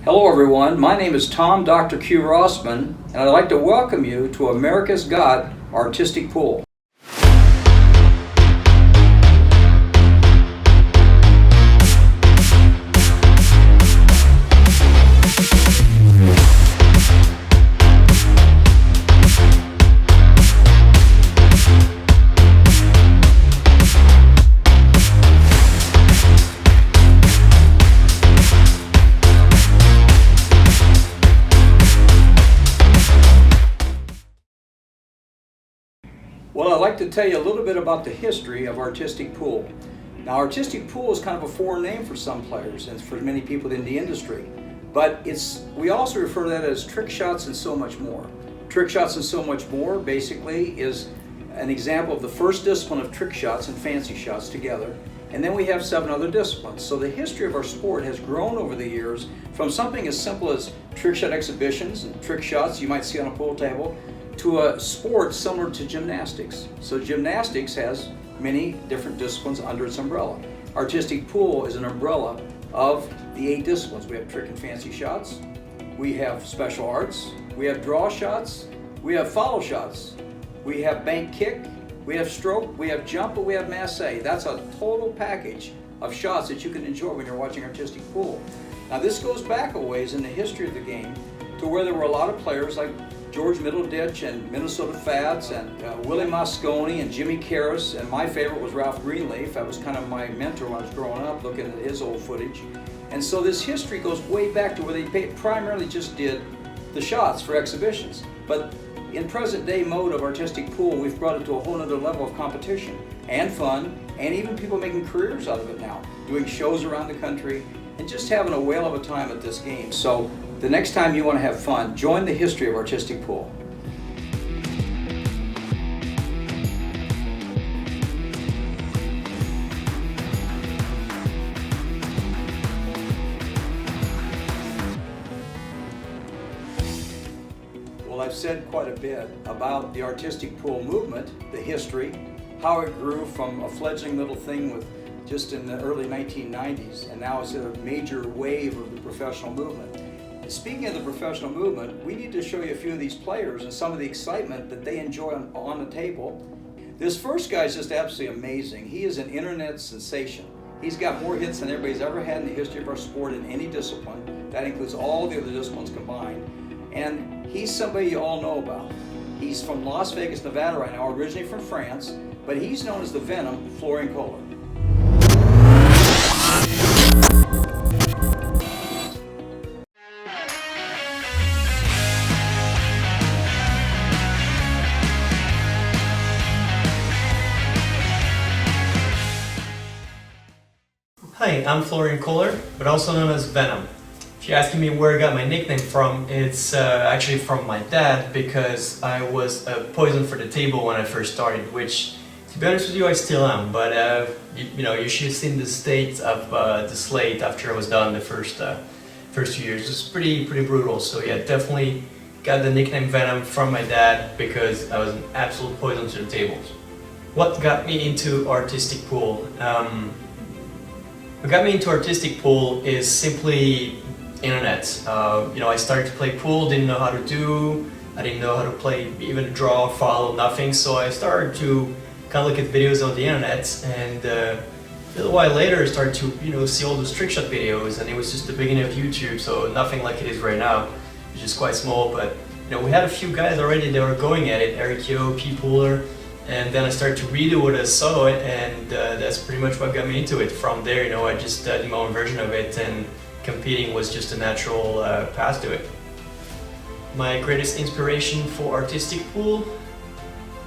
Hello everyone, my name is Tom Dr. Q. Rossman, and I'd like to welcome you to America's Got Artistic Pool. Well, I'd like to tell you a little bit about the history of Artistic Pool. Now, Artistic Pool is kind of a foreign name for some players and for many people in the industry, but we also refer to that as trick shots and so much more. Trick shots and so much more basically is an example of the first discipline of trick shots and fancy shots together, and then we have 7 other disciplines. So the history of our sport has grown over the years from something as simple as trick shot exhibitions and trick shots you might see on a pool table to a sport similar to gymnastics. So gymnastics has many different disciplines under its umbrella. Artistic Pool is an umbrella of the 8 disciplines. We have trick and fancy shots, we have special arts, we have draw shots, we have follow shots, we have bank kick, we have stroke, we have jump, and we have masse. That's a total package of shots that you can enjoy when you're watching Artistic Pool. Now this goes back a ways in the history of the game to where there were a lot of players like George Middleditch and Minnesota Fats and Willie Mosconi and Jimmy Karras, and my favorite was Ralph Greenleaf. That was kind of my mentor when I was growing up, looking at his old footage. And so this history goes way back to where they primarily just did the shots for exhibitions. But in present day mode of Artistic Pool, we've brought it to a whole other level of competition and fun, and even people making careers out of it now, doing shows around the country and just having a whale of a time at this game. So the next time you want to have fun, join the history of Artistic Pool. Well, I've said quite a bit about the Artistic Pool movement, the history, how it grew from a fledgling little thing with just in the early 1990s, and now it's a major wave of the professional movement. Speaking of the professional movement, we need to show you a few of these players and some of the excitement that they enjoy on the table. This first guy is just absolutely amazing. He is an internet sensation. He's got more hits than everybody's ever had in the history of our sport in any discipline. That includes all the other disciplines combined. And he's somebody you all know about. He's from Las Vegas, Nevada right now, originally from France, but he's known as the Venom, Florian Kohler. Hi, I'm Florian Kohler, but also known as Venom. If you're asking me where I got my nickname from, it's actually from my dad, because I was a poison for the table when I first started, which, to be honest with you, I still am. But you should have seen the state of the slate after I was done the first 2 years. It was pretty brutal. So yeah, definitely got the nickname Venom from my dad because I was an absolute poison to the tables. What got me into Artistic Pool? What got me into Artistic Pool is simply internet. I started to play pool, didn't know how to do, I didn't know how to play, even draw, follow, nothing. So I started to kind of look at videos on the internet, and a little while later I started to see all those trick shot videos, and it was just the beginning of YouTube, so nothing like it is right now, which is quite small. But we had a few guys already that were going at it, Eric Yo, P. Pooler. And then I started to redo what I saw it, and that's pretty much what got me into it. From there, I just did my own version of it, and competing was just a natural path to it. My greatest inspiration for Artistic Pool?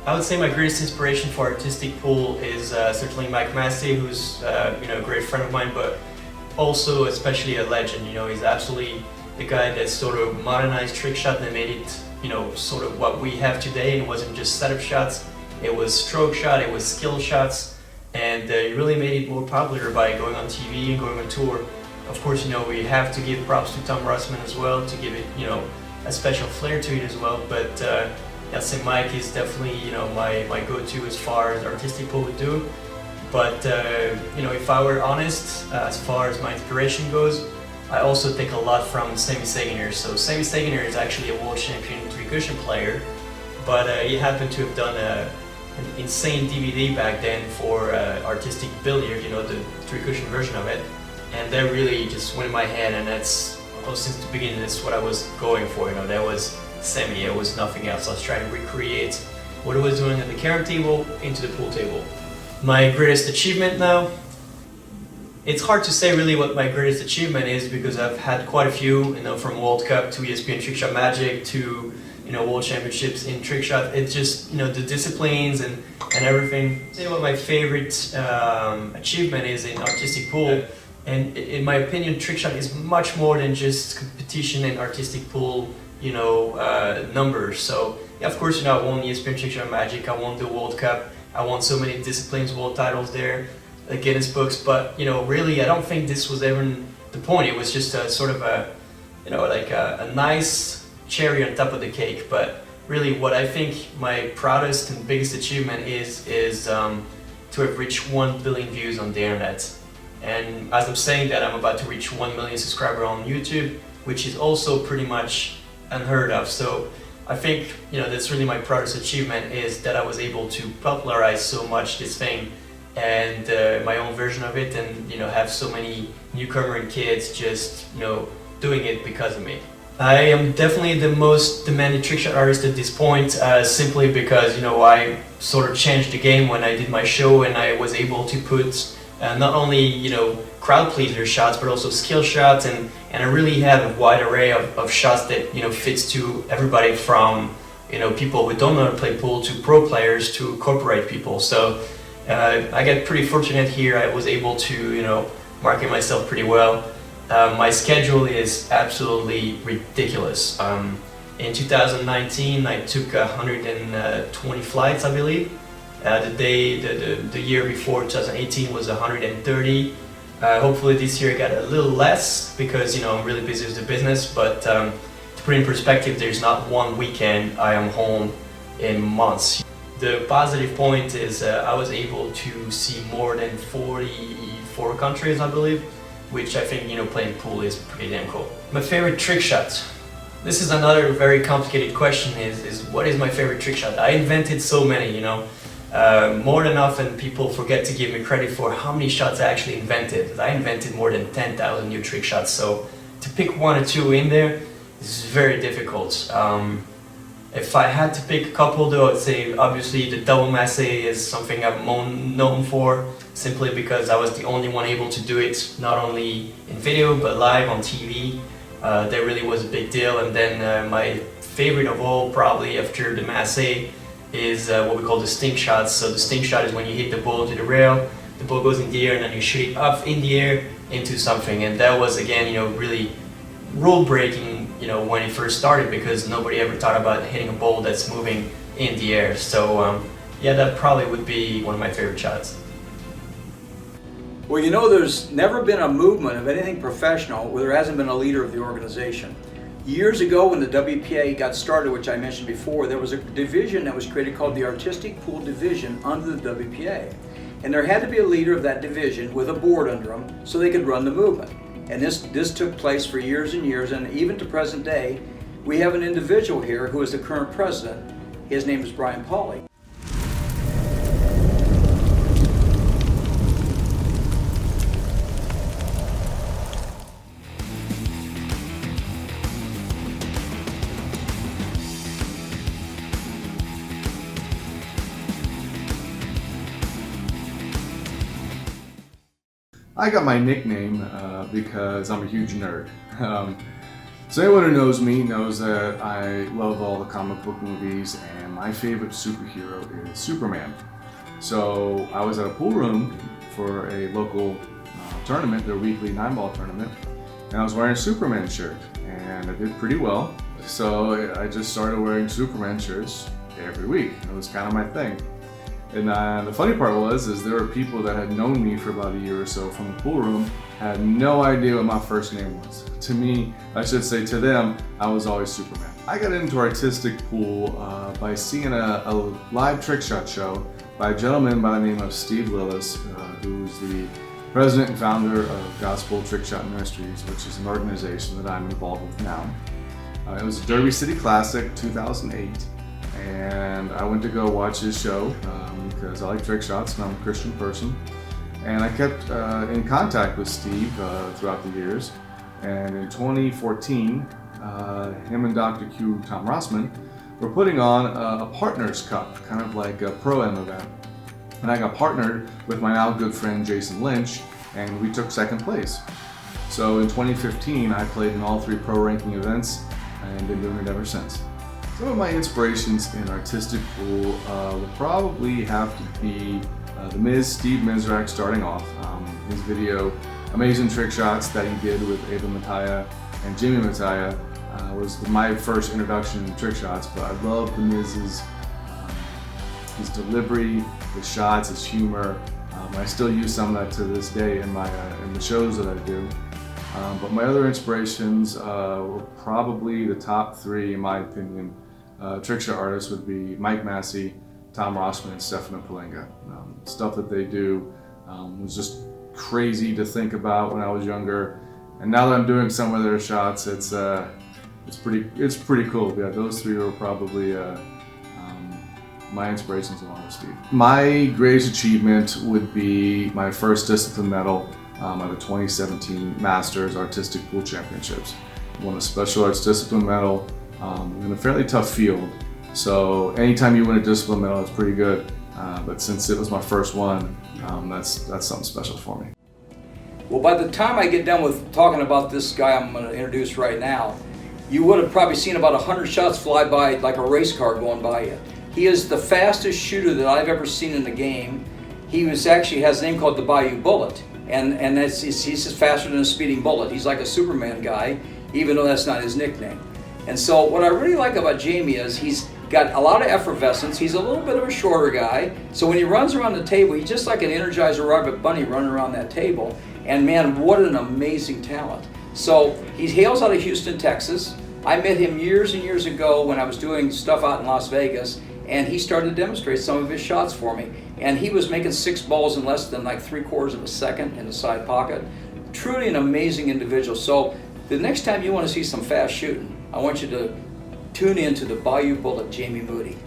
I would say my greatest inspiration for Artistic Pool is certainly Mike Massey, who's a great friend of mine, but also especially a legend. He's absolutely the guy that sort of modernized trick shot and made it, sort of what we have today. It wasn't just setup shots. It was stroke shot, it was skill shots, and he really made it more popular by going on TV and going on tour. Of course, we have to give props to Tom Rossman as well, to give it, a special flair to it as well. But St. Mike is definitely, my go-to as far as Artistic Pool would do. But if I were honest, as far as my inspiration goes, I also take a lot from Sami Sagener. So Sami Sagener is actually a world champion three-cushion player, but he happened to have done an insane DVD back then for Artistic Billiard, you know, the three-cushion version of it, and that really just went in my head, and that's, well, since the beginning, that's what I was going for, you know, that was Sami, it was nothing else. I was trying to recreate what I was doing at the carom table into the pool table. My greatest achievement now? It's hard to say really what my greatest achievement is because I've had quite a few, you know, from World Cup to ESPN Trick Shot Magic to, you know, World Championships in Trick Shot. It's just, you know, the disciplines and everything. Say what my favorite achievement is in artistic pool, and in my opinion, Trick Shot is much more than just competition and artistic pool, you know, numbers. So yeah, of course, you know, I won ESPN Trick Shot Magic, I won the World Cup, I won so many disciplines, world titles there, Guinness books, but you know, really, I don't think this was ever the point. It was just a sort of a, you know, like a nice cherry on top of the cake. But really, what I think my proudest and biggest achievement is to have reached 1 billion views on the internet. And as I'm saying that, I'm about to reach 1 million subscribers on YouTube, which is also pretty much unheard of. So I think, you know, that's really my proudest achievement, is that I was able to popularize so much this thing and my own version of it, and you know, have so many newcomer and kids just, you know, doing it because of me. I am definitely the most demanding trick shot artist at this point, simply because, you know, I sort of changed the game when I did my show, and I was able to put not only, you know, crowd pleaser shots, but also skill shots, and I really have a wide array of shots that, you know, fits to everybody from, you know, people who don't know how to play pool to pro players to corporate people. So I get pretty fortunate here. I was able to, you know, market myself pretty well. My schedule is absolutely ridiculous. In 2019, I took 120 flights, I believe. The year before, 2018, was 130. Hopefully this year I got a little less because, you know, I'm really busy with the business. But to put it in perspective, there's not one weekend I am home in months. The positive point is I was able to see more than 44 countries, I believe, which I think, you know, playing pool is pretty damn cool. My favorite trick shot. This is another very complicated question, is what is my favorite trick shot? I invented so many, you know. More than often people forget to give me credit for how many shots I actually invented. I invented more than 10,000 new trick shots, so to pick one or two in there is very difficult. If I had to pick a couple though, I'd say obviously the double masse is something I'm known for, simply because I was the only one able to do it, not only in video but live on TV. That really was a big deal. And then my favorite of all, probably after the masse, is what we call the sting shots. So the sting shot is when you hit the ball to the rail, the ball goes in the air, and then you shoot it up in the air into something. And that was, again, you know, really rule breaking, you know, when it first started, because nobody ever thought about hitting a ball that's moving in the air. So yeah, that probably would be one of my favorite shots. Well, you know, there's never been a movement of anything professional where there hasn't been a leader of the organization. Years ago, when the WPA got started, which I mentioned before, there was a division that was created called the Artistic Pool Division under the WPA. And there had to be a leader of that division with a board under them so they could run the movement. And this took place for years and years, and even to present day, we have an individual here who is the current president. His name is Brian Pauly. I got my nickname because I'm a huge nerd. So anyone who knows me knows that I love all the comic book movies, and my favorite superhero is Superman. So I was at a pool room for a local tournament, their weekly 9-ball tournament, and I was wearing a Superman shirt, and I did pretty well. So I just started wearing Superman shirts every week. It was kind of my thing. And the funny part was, there were people that had known me for about a year or so from the pool room, had no idea what my first name was. To me, I should say to them, I was always Superman. I got into artistic pool by seeing a live trick shot show by a gentleman by the name of Steve Lillis, who's the president and founder of Gospel Trick Shot Ministries, which is an organization that I'm involved with now. It was a Derby City Classic 2008, and I went to go watch his show because I like trick shots and I'm a Christian person. And I kept in contact with Steve throughout the years. And in 2014, him and Dr. Q, Tom Rossman, were putting on a Partners Cup, kind of like a Pro-Am event. And I got partnered with my now good friend Jason Lynch, and we took second place. So in 2015, I played in all 3 pro ranking events and been doing it ever since. Some of my inspirations in artistic pool would probably have to be The Miz, Steve Mizrak starting off. His video, Amazing Trick Shots that he did with Ava Mataya and Jimmy Mataya was my first introduction to trick shots, but I love The Miz's his delivery, his shots, his humor. I still use some of that to this day in the shows that I do. But my other inspirations were probably the top 3, in my opinion. Trick shot artists would be Mike Massey, Tom Rossman, and Stefano Palenga. Stuff that they do was just crazy to think about when I was younger, and now that I'm doing some of their shots, it's pretty cool. Yeah, those 3 were probably my inspirations along with Steve. My greatest achievement would be my first discipline medal at the 2017 Masters Artistic Pool Championships. I won a special arts discipline medal in a fairly tough field. So anytime you win a discipline medal, it's pretty good. But since it was my first one, that's something special for me. Well, by the time I get done with talking about this guy I'm going to introduce right now, you would have probably seen about 100 shots fly by like a race car going by you. He is the fastest shooter that I've ever seen in the game. He actually has a name called the Bayou Bullet, and he's just faster than a speeding bullet. He's like a Superman guy, even though that's not his nickname. And so what I really like about Jamie is he's got a lot of effervescence. He's a little bit of a shorter guy, so when he runs around the table, he's just like an Energizer Rabbit bunny running around that table. And man, what an amazing talent. So he hails out of Houston, Texas. I met him years and years ago when I was doing stuff out in Las Vegas, and he started to demonstrate some of his shots for me. And he was making 6 balls in less than like 3/4 of a second in the side pocket. Truly an amazing individual. So the next time you want to see some fast shooting, I want you to tune in to the Bayou Bullet, Jamie Moody.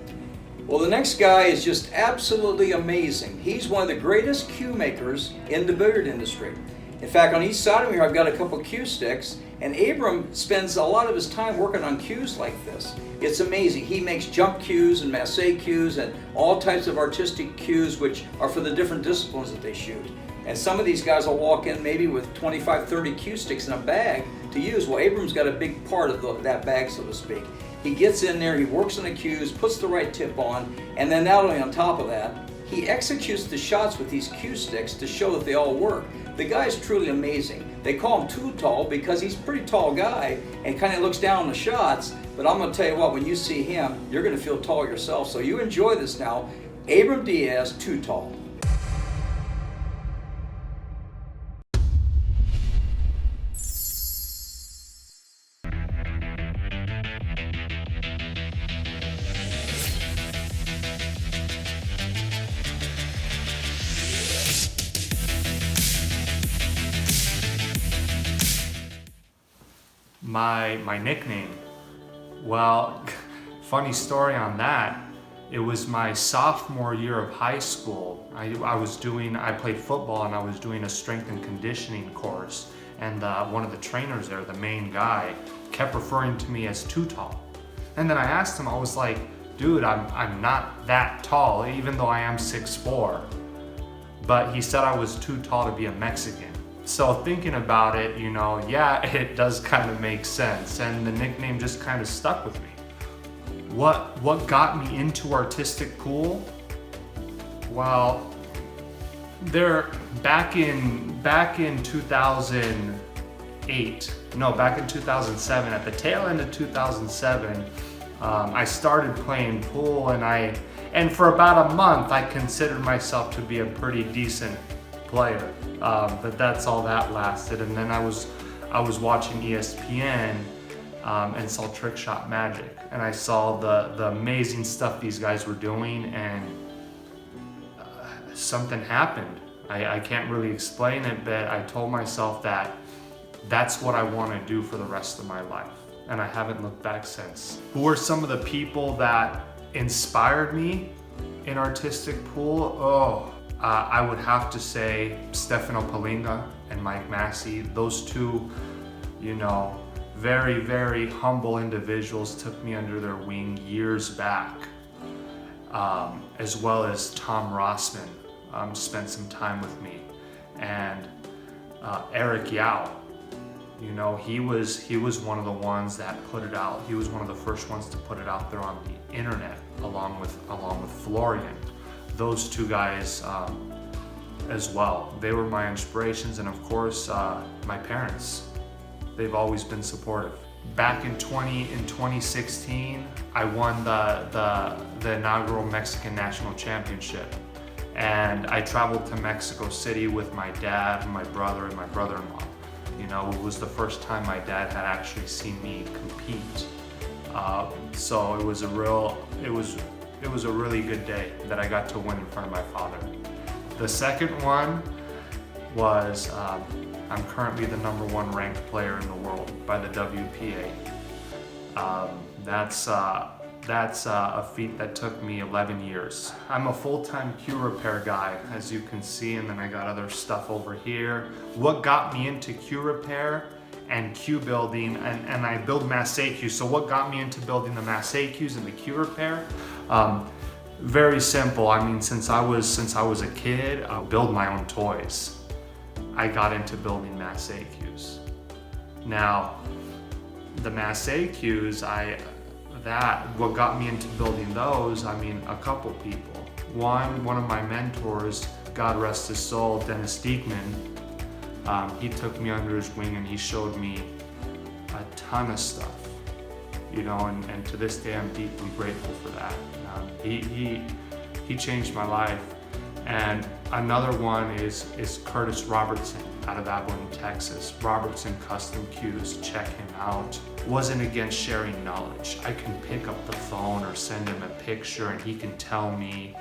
Well, the next guy is just absolutely amazing. He's one of the greatest cue makers in the billiard industry. In fact, on each side of me here, I've got a couple cue sticks, and Abram spends a lot of his time working on cues like this. It's amazing. He makes jump cues and masse cues and all types of artistic cues which are for the different disciplines that they shoot. And some of these guys will walk in maybe with 25, 30 cue sticks in a bag to use. Well, Abram's got a big part of that bag, so to speak. He gets in there, he works on the cues, puts the right tip on, and then not only on top of that, he executes the shots with these cue sticks to show that they all work. The guy's truly amazing. They call him Too Tall because he's a pretty tall guy and kind of looks down on the shots, but I'm going to tell you what, when you see him, you're going to feel tall yourself. So you enjoy this now. Abram Diaz, Too Tall. My nickname, well, funny story on that. It was my sophomore year of high school. I played football and I was doing a strength and conditioning course, and one of the trainers there, the main guy, kept referring to me as Too Tall. And then I asked him, I was like, dude, I'm not that tall, even though I am 6'4". But he said I was too tall to be a Mexican. So thinking about it, yeah, it does kind of make sense, and the nickname just kind of stuck with me. What got me into artistic pool? Well, back in 2007, at the tail end of 2007, I started playing pool, and for about a month I considered myself to be a pretty decent player, but that's all that lasted. And then I was watching ESPN and saw Trick Shot Magic, and I saw the amazing stuff these guys were doing, and something happened. I can't really explain it, but I told myself that that's what I want to do for the rest of my life. And I haven't looked back since. Who are some of the people that inspired me in artistic pool? I would have to say Stefano Palinga and Mike Massey. Those two, you know, very, very humble individuals took me under their wing years back. As well as Tom Rossman spent some time with me. And Eric Yao. You know, he was one of the ones that put it out. He was one of the first ones to put it out there on the internet, along with Florian. Those two guys as well. They were my inspirations, and of course, my parents. They've always been supportive. Back in 2016, I won the inaugural Mexican National Championship, and I traveled to Mexico City with my dad, my brother, and my brother-in-law. You know, it was the first time my dad had actually seen me compete. So it was a really good day that I got to win in front of my father. The second one was I'm currently the #1 ranked player in the world by the WPA. That's a feat that took me 11 years. I'm a full-time queue repair guy, as you can see, and then I got other stuff over here. What got me into queue repair and queue building, and I build mass queues, so what got me into building the mass queues and the queue repair? Very simple. I mean, since I was a kid, I build my own toys. I got into building mass queues. Now, the mass queues, what got me into building those, I mean, a couple people. One of my mentors, God rest his soul, Dennis Diekman, he took me under his wing and he showed me a ton of stuff, you know, and to this day I'm deeply grateful for that. He changed my life. And another one is Curtis Robertson out of Abilene, Texas. Robertson Custom Cues, check him out. Wasn't against sharing knowledge. I can pick up the phone or send him a picture and he can tell me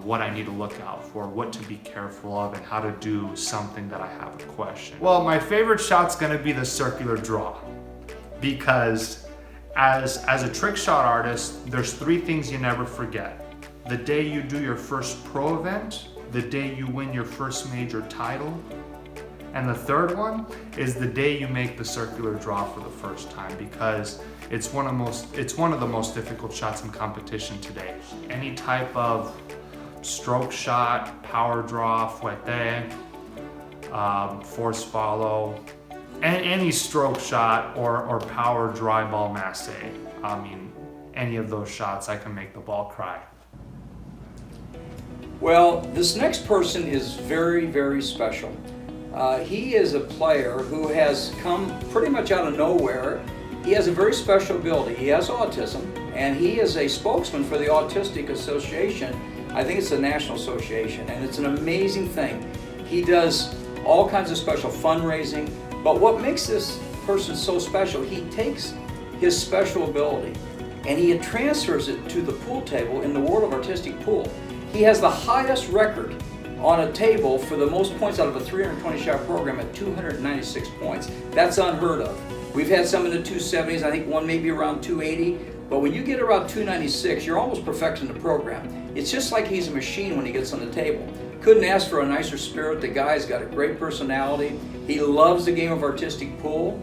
what I need to look out for, what to be careful of, and how to do something that I have a question. Well, my favorite shot's gonna be the circular draw, because as a trick shot artist, there's 3 things you never forget. The day you do your first pro event, the day you win your first major title, and the third one is the day you make the circular draw for the first time, because it's one of the most difficult shots in competition today. Any type of stroke shot, power draw, fouette, force follow, and any stroke shot or power dry ball masse. I mean, any of those shots, I can make the ball cry. Well, this next person is very, very special. He is a player who has come pretty much out of nowhere. He has a very special ability. He has autism, and he is a spokesman for the Artisitc Association. I think it's the National Association, and it's an amazing thing. He does all kinds of special fundraising, but what makes this person so special, he takes his special ability and he transfers it to the pool table in the world of artistic pool. He has the highest record on a table for the most points out of a 320 shot program at 296 points. That's unheard of. We've had some in the 270s, I think one maybe around 280, but when you get around 296, you're almost perfecting the program. It's just like he's a machine when he gets on the table. Couldn't ask for a nicer spirit. The guy's got a great personality. He loves the game of artistic pool.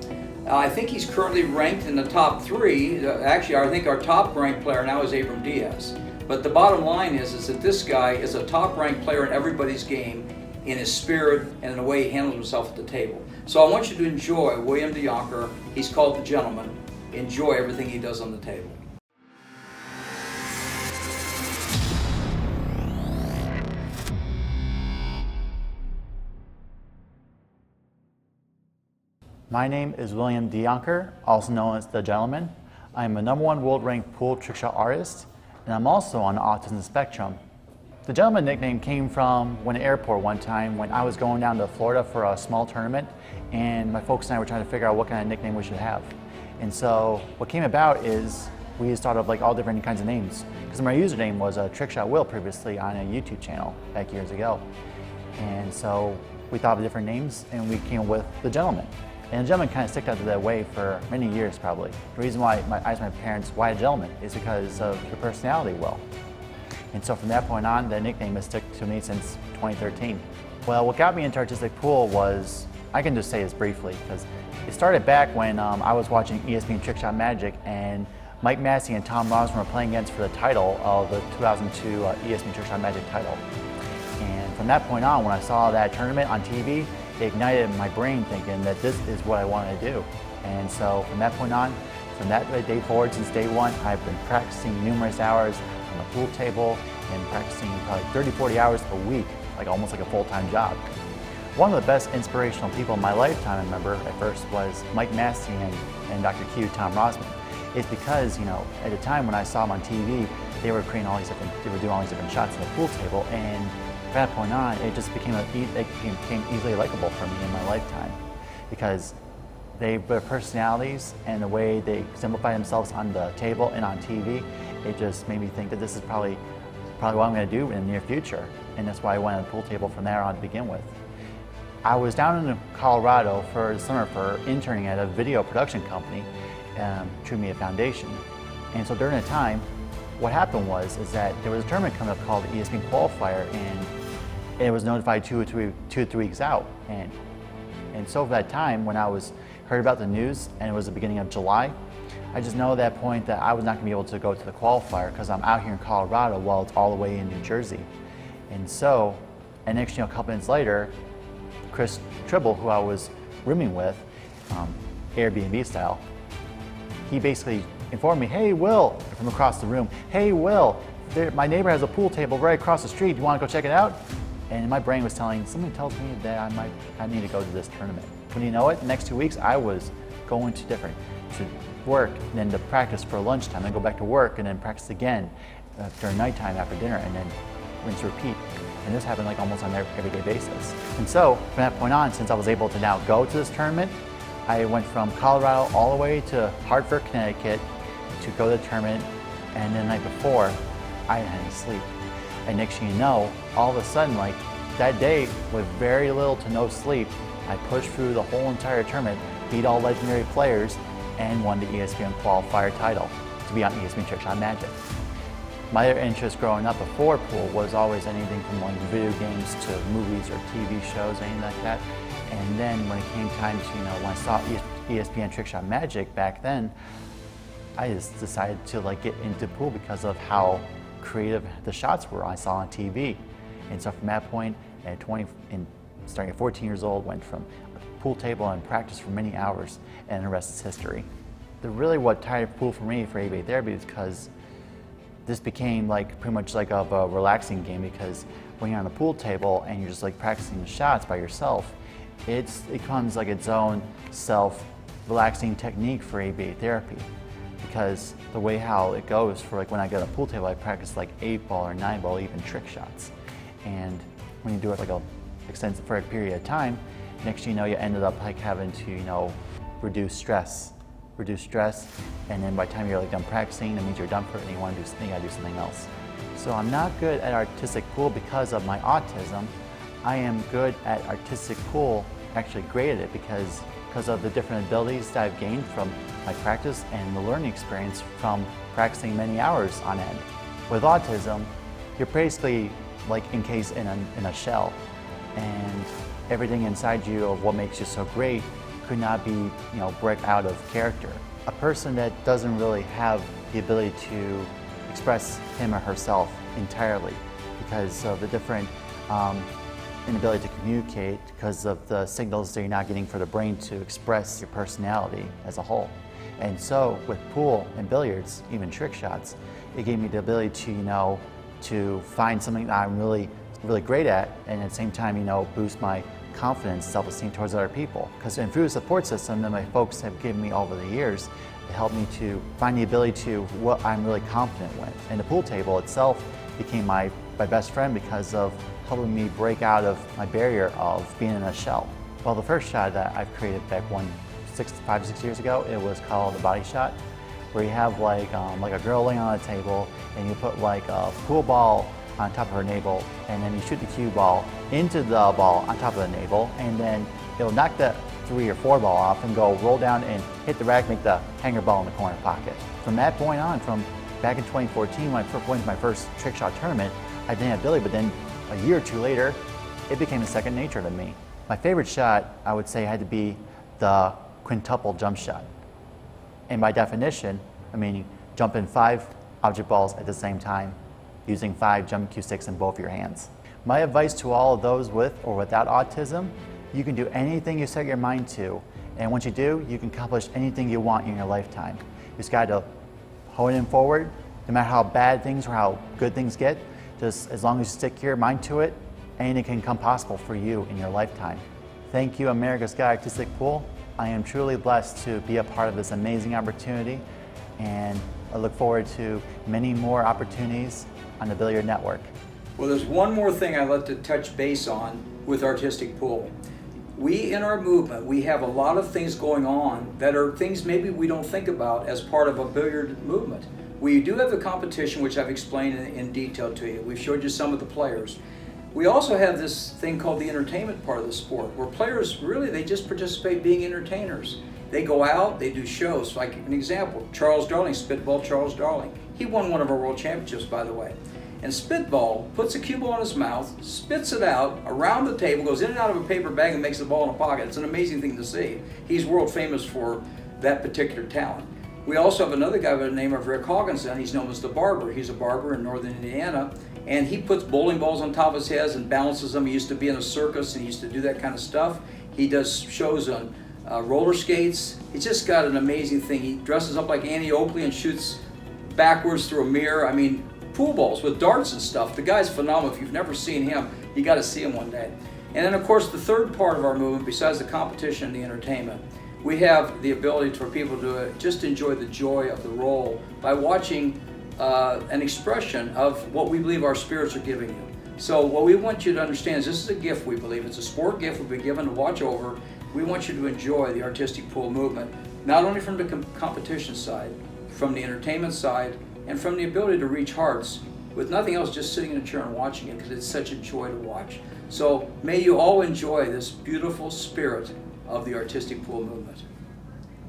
I think he's currently ranked in the top 3. Actually, I think our top ranked player now is Abram Diaz. But the bottom line is that this guy is a top ranked player in everybody's game in his spirit and in the way he handles himself at the table. So I want you to enjoy William DeYonker. He's called the Gentleman. Enjoy everything he does on the table. My name is William DeYonker, also known as The Gentleman. I am a #1 world ranked pool trick shot artist, and I'm also on the autism spectrum. The Gentleman nickname came from an airport one time when I was going down to Florida for a small tournament, and my folks and I were trying to figure out what kind of nickname we should have. And so what came about is we just thought of like all different kinds of names, because my username was Trickshot Will previously on a YouTube channel back years ago. And so we thought of different names and we came up with The Gentleman. And The Gentleman kind of stuck out to that way for many years probably. The reason why I asked my parents why a gentleman is because of your personality, Will. And so from that point on, the nickname has stuck to me since 2013. Well, what got me into artistic pool was, I can just say this briefly, because it started back when I was watching ESPN Trick Shot Magic and Mike Massey and Tom Rosman were playing against for the title of the 2002 ESPN Trick Shot Magic title. And from that point on, when I saw that tournament on TV, it ignited my brain thinking that this is what I wanted to do. And so from that point on, from that day forward, since day one, I've been practicing numerous hours on the pool table and practicing probably 30, 40 hours a week, like almost like a full-time job. One of the best inspirational people in my lifetime, I remember at first, was Mike Massey and Dr. Q, Tom Rosman. It's because, you know, at the time when I saw them on TV, they were doing all these different shots on the pool table, and from that point on, it just became easily likable for me in my lifetime, because their personalities and the way they exemplify themselves on the table and on TV, it just made me think that this is probably what I'm going to do in the near future, and that's why I went on the pool table from there on to begin with. I was down in Colorado for the summer for interning at a video production company, True Media Foundation, and so during the time, what happened was that there was a tournament coming up called the ESPN Qualifier, and it was notified two or three weeks out, and so for that time when I heard about the news and it was the beginning of July, I just know at that point that I was not going to be able to go to the qualifier because I'm out here in Colorado while it's all the way in New Jersey. And next, you know, a couple minutes later, Chris Tribble, who I was rooming with, Airbnb style, he basically informed me, "Hey, Will," from across the room, "Hey, Will, my neighbor has a pool table right across the street. Do you want to go check it out?" And my brain was something tells me that I need to go to this tournament. When you know it, the next 2 weeks I was going to work, and then to practice for lunchtime, then go back to work, and then practice again during nighttime after dinner, and then rinse, repeat. And this happened like almost on an everyday basis. And so from that point on, since I was able to now go to this tournament, I went from Colorado all the way to Hartford, Connecticut to go to the tournament, and the night before, I didn't have any sleep. And next thing you know, all of a sudden, like that day, with very little to no sleep, I pushed through the whole entire tournament, beat all legendary players, and won the ESPN Qualifier title to be on ESPN Trick Shot Magic. My other interest growing up before pool was always anything from like video games to movies or TV shows, anything like that. And then when it came time to, you know, when I saw ESPN Trick Shot Magic back then, I just decided to like get into pool because of how creative the shots were I saw on TV. And so from that point, starting at 14 years old, went from a pool table and practiced for many hours, and the rest is history. What tied pool for me for ABA therapy is because this became like pretty much like a relaxing game, because when you're on the pool table and you're just like practicing the shots by yourself, it becomes like its own self-relaxing technique for ABA therapy. Because the way how it goes for like when I get on a pool table, I practice like 8-ball or 9-ball, even trick shots. And when you do it like for a period of time, next thing you know, you ended up like having to, you know, reduce stress, and then by the time you're like done practicing, that means you're done for it and you gotta do something else. So I'm not good at artistic pool because of my autism. I am good at artistic pool, actually great at it because of the different abilities that I've gained from my practice and the learning experience from practicing many hours on end. With autism, you're basically like encased in a shell, and everything inside you of what makes you so great could not be, you know, break out of character. A person that doesn't really have the ability to express him or herself entirely because of the different inability to communicate, because of the signals that you're not getting for the brain to express your personality as a whole. And so with pool and billiards, even trick shots, it gave me the ability to, you know, to find something that I'm really great at, and at the same time, you know, boost my confidence, self-esteem towards other people. Because through the support system that my folks have given me over the years, it helped me to find the ability to what I'm really confident with. And the pool table itself became my best friend because of helping me break out of my barrier of being in a shell. Well, the first shot that I've created back 5 or 6 years ago, it was called the body shot, where you have like a girl laying on a table and you put like a pool ball on top of her navel, and then you shoot the cue ball into the ball on top of the navel, and then it'll knock the 3 or 4 ball off and go roll down and hit the rack, make the hanger ball in the corner pocket. From that point on, from back in 2014 when I went to my first trick shot tournament, I didn't have ability, but then a year or two later, it became a second nature to me. My favorite shot, I would say, had to be the quintuple jump shot. And by definition, I mean jumping 5 object balls at the same time, using 5 jump cue sticks in both your hands. My advice to all of those with or without autism, you can do anything you set your mind to. And once you do, you can accomplish anything you want in your lifetime. You just gotta hone in forward, no matter how bad things or how good things get, just as long as you stick your mind to it, anything can come possible for you in your lifetime. Thank you, America's Guide Artistic Pool. I am truly blessed to be a part of this amazing opportunity, and I look forward to many more opportunities on the Billiard Network. Well, there's one more thing I'd like to touch base on with Artistic Pool. We, in our movement, we have a lot of things going on that are things maybe we don't think about as part of a billiard movement. We do have the competition, which I've explained in detail to you. We've showed you some of the players. We also have this thing called the entertainment part of the sport, where players really, they just participate being entertainers. They go out, they do shows. Like an example, Charles Darling, Spitball Charles Darling. He won one of our world championships, by the way. And Spitball puts a cue ball in his mouth, spits it out around the table, goes in and out of a paper bag and makes the ball in a pocket. It's an amazing thing to see. He's world famous for that particular talent. We also have another guy by the name of Rick Hogginson. He's known as the Barber. He's a barber in northern Indiana, and he puts bowling balls on top of his head and balances them. He used to be in a circus and he used to do that kind of stuff. He does shows on roller skates. He's just got an amazing thing. He dresses up like Annie Oakley and shoots backwards through a mirror. I mean, pool balls with darts and stuff. The guy's phenomenal. If you've never seen him, you got to see him one day. And then, of course, the third part of our movement, besides the competition and the entertainment, we have the ability for people to just enjoy the joy of the role by watching an expression of what we believe our spirits are giving you. So what we want you to understand is this is a gift, we believe. It's a sport gift we've been given to watch over. We want you to enjoy the Artistic Pool movement, not only from the competition side, from the entertainment side, and from the ability to reach hearts with nothing else, just sitting in a chair and watching it, because it's such a joy to watch. So may you all enjoy this beautiful spirit of the Artistic Pool movement.